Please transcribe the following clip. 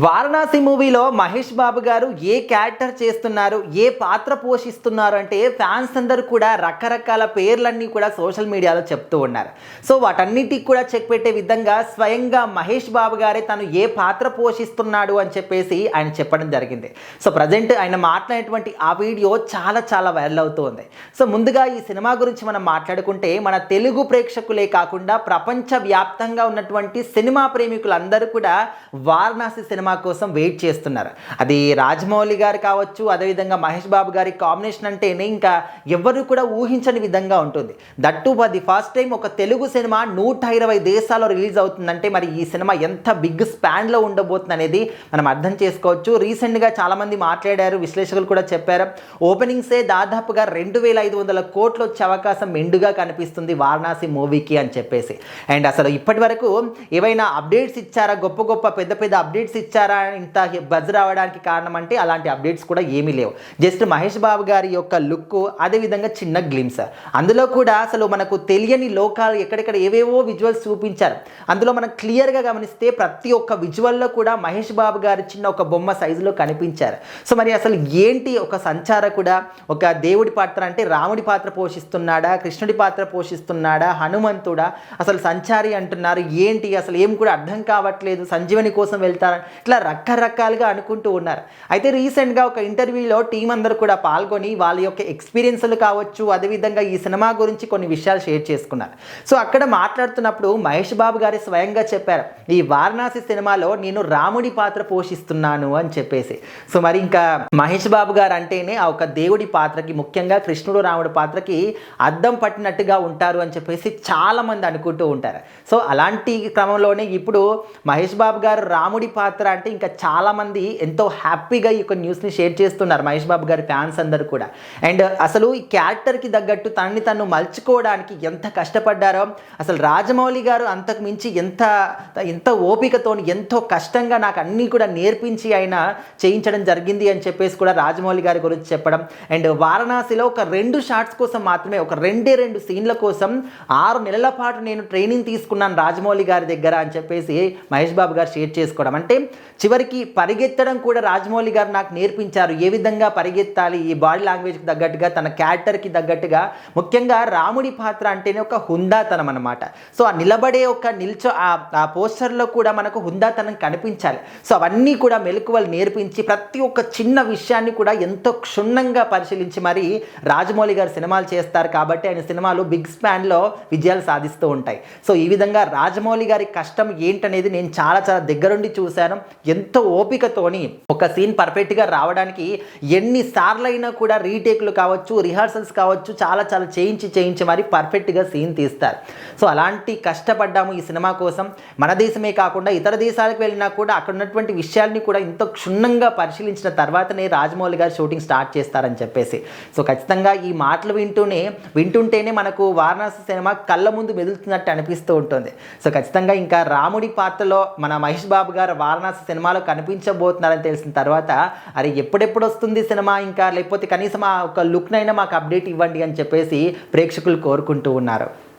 వారణాసి మూవీలో మహేష్ బాబు గారు ఏ క్యారెక్టర్ చేస్తున్నారు, ఏ పాత్ర పోషిస్తున్నారు అంటే ఫ్యాన్స్ అందరూ కూడా రకరకాల పేర్లన్నీ కూడా సోషల్ మీడియాలో చెప్తూ ఉన్నారు. సో వాటన్నిటికి కూడా చెక్ పెట్టే విధంగా స్వయంగా మహేష్ బాబు గారే తను ఏ పాత్ర పోషిస్తున్నాడు అని చెప్పేసి ఆయన చెప్పడం జరిగింది. సో ప్రజెంట్ ఆయన మాట్లాడినటువంటి ఆ వీడియో చాలా వైరల్ అవుతూ ఉంది. సో ముందుగా ఈ సినిమా గురించి మనం మాట్లాడుకుంటే మన తెలుగు ప్రేక్షకులే కాకుండా ప్రపంచ వ్యాప్తంగా ఉన్నటువంటి సినిమా ప్రేమికులందరూ కూడా వారణాసి సినిమా కోసం వెయిట్ చేస్తున్నారు. అది రాజమౌళి గారు కావచ్చు, అదేవిధంగా మహేష్ బాబు గారి కాంబినేషన్ అంటేనే ఇంకా ఎవరు కూడా ఊహించని విధంగా ఉంటుంది. దట్టు ది ఫస్ట్ టైం ఒక తెలుగు సినిమా 120 దేశాల్లో రిలీజ్ అవుతుందంటే మరి ఈ సినిమా ఎంత బిగ్ స్పాన్లో ఉండబోతుంది అనేది మనం అర్థం చేసుకోవచ్చు. రీసెంట్గా చాలామంది మాట్లాడారు, విశ్లేషకులు కూడా చెప్పారు, ఓపెనింగ్సే దాదాపుగా 2500 కోట్లు వచ్చే అవకాశం మెండుగా కనిపిస్తుంది వారణాసి మూవీకి అని చెప్పేసి. అండ్ అసలు ఇప్పటి వరకు ఏవైనా అప్డేట్స్ ఇచ్చారా, గొప్ప పెద్ద అప్డేట్స్ ఇచ్చారా ఇంత బజ్ రావడానికి కారణం అంటే అలాంటి అప్డేట్స్ కూడా ఏమీ లేవు. జస్ట్ మహేష్ బాబు గారి యొక్క లుక్, అదేవిధంగా చిన్న గ్లిమ్స్, అందులో కూడా అసలు మనకు తెలియని లోకాలు ఎక్కడెక్కడ ఏవేవో విజువల్స్ చూపించారు. అందులో మనం క్లియర్గా గమనిస్తే ప్రతి ఒక్క విజువల్లో కూడా మహేష్ బాబు గారి చిన్న ఒక బొమ్మ సైజులో కనిపించారు. సో మరి అసలు ఏంటి, ఒక సంచారకుడా, ఒక దేవుడి పాత్ర అంటే రాముడి పాత్ర పోషిస్తున్నాడా, కృష్ణుడి పాత్ర పోషిస్తున్నాడా, హనుమంతుడా, అసలు సంచారి అంటున్నారు, ఏంటి అసలు ఏం కూడా అర్థం కావట్లేదు, సంజీవని కోసం వెళ్తారు, ఇట్లా రకరకాలుగా అనుకుంటూ ఉన్నారు. అయితే రీసెంట్గా ఒక ఇంటర్వ్యూలో టీం అందరూ కూడా పాల్గొని వాళ్ళ యొక్క ఎక్స్పీరియన్స్లు కావచ్చు, అదేవిధంగా ఈ సినిమా గురించి కొన్ని విషయాలు షేర్ చేసుకున్నారు. సో అక్కడ మాట్లాడుతున్నప్పుడు మహేష్ బాబు గారు స్వయంగా చెప్పారు, ఈ వారణాసి సినిమాలో నేను రాముడి పాత్ర పోషిస్తున్నాను అని చెప్పేసి. సో మరి ఇంకా మహేష్ బాబు గారు అంటేనే ఆ ఒక దేవుడి పాత్రకి, ముఖ్యంగా కృష్ణుడు రాముడి పాత్రకి అద్దం పట్టినట్టుగా ఉంటారు అని చెప్పేసి చాలామంది అనుకుంటూ ఉంటారు. సో అలాంటి క్రమంలోనే ఇప్పుడు మహేష్ బాబు గారు రాముడి పాత్ర అంటే ఇంకా చాలామంది ఎంతో హ్యాపీగా ఈ యొక్క న్యూస్ని షేర్ చేస్తున్నారు, మహేష్ బాబు గారి ఫ్యాన్స్ అందరూ కూడా. అండ్ అసలు ఈ క్యారెక్టర్కి తగ్గట్టు తనని తను మలుచుకోవడానికి ఎంత కష్టపడ్డారో, అసలు రాజమౌళి గారు అంతకు మించి ఎంత ఓపికతో ఎంతో కష్టంగా నాకు అన్నీ కూడా నేర్పించి ఆయన చేయించడం జరిగింది అని చెప్పేసి కూడా రాజమౌళి గారి గురించి చెప్పడం. అండ్ వారణాసిలో ఒక 2 షాట్స్ కోసం మాత్రమే, ఒక 2 సీన్ల కోసం 6 నెలల పాటు నేను ట్రైనింగ్ తీసుకున్నాను రాజమౌళి గారి దగ్గర అని చెప్పేసి మహేష్ బాబు గారు షేర్ చేసుకోవడం. అంటే చివరికి పరిగెత్తడం కూడా రాజమౌళి గారు నాకు నేర్పించారు, ఏ విధంగా పరిగెత్తాలి, ఈ బాడీ లాంగ్వేజ్కి తగ్గట్టుగా, తన క్యారెక్టర్కి తగ్గట్టుగా. ముఖ్యంగా రాముడి పాత్ర అంటేనే ఒక హుందాతనం అనమాట. సో ఆ నిలబడే ఒక ఆ పోస్టర్లో కూడా మనకు హుందాతనం కనిపించాలి. సో అవన్నీ కూడా మెలకువలు నేర్పించి ప్రతి ఒక్క చిన్న విషయాన్ని కూడా ఎంతో క్షుణ్ణంగా పరిశీలించి మరి రాజమౌళి గారు సినిమాలు చేస్తారు కాబట్టి ఆయన సినిమాలు బిగ్ స్పాన్లో విజయాలు సాధిస్తూ ఉంటాయి. సో ఈ విధంగా రాజమౌళి గారి కష్టం ఏంటనేది నేను చాలా దగ్గరుండి చూశాను. ఎంతో ఓపికతోని ఒక సీన్ పర్ఫెక్ట్గా రావడానికి ఎన్నిసార్లైనా కూడా రీటేక్లు కావచ్చు, రిహార్సల్స్ కావచ్చు, చాలా చేయించి మరి పర్ఫెక్ట్గా సీన్ తీస్తారు. సో అలాంటి కష్టపడ్డాము ఈ సినిమా కోసం. మన దేశమే కాకుండా ఇతర దేశాలకు వెళ్ళినా కూడా అక్కడ ఉన్నటువంటి విషయాల్ని కూడా ఎంతో క్షుణ్ణంగా పరిశీలించిన తర్వాతనే రాజమౌళి గారు షూటింగ్ స్టార్ట్ చేస్తారని చెప్పేసి. సో ఖచ్చితంగా ఈ మాటలు వింటుంటేనే మనకు వారణాసి సినిమా కళ్ళ ముందు మెదులుతున్నట్టు అనిపిస్తూ ఉంటుంది. సో ఖచ్చితంగా ఇంకా రాముడి పాత్రలో మన మహేష్ బాబు గారు వారణాసి సినిమాలో కనిపించబోతున్నారని తెలిసిన తర్వాత అరే ఎప్పుడెప్పుడు వస్తుంది సినిమా, ఇంకా లేకపోతే కనీసం ఆ ఒక లుక్నైనా మాకు అప్డేట్ ఇవ్వండి అని చెప్పేసి ప్రేక్షకులు కోరుకుంటూ ఉన్నారు.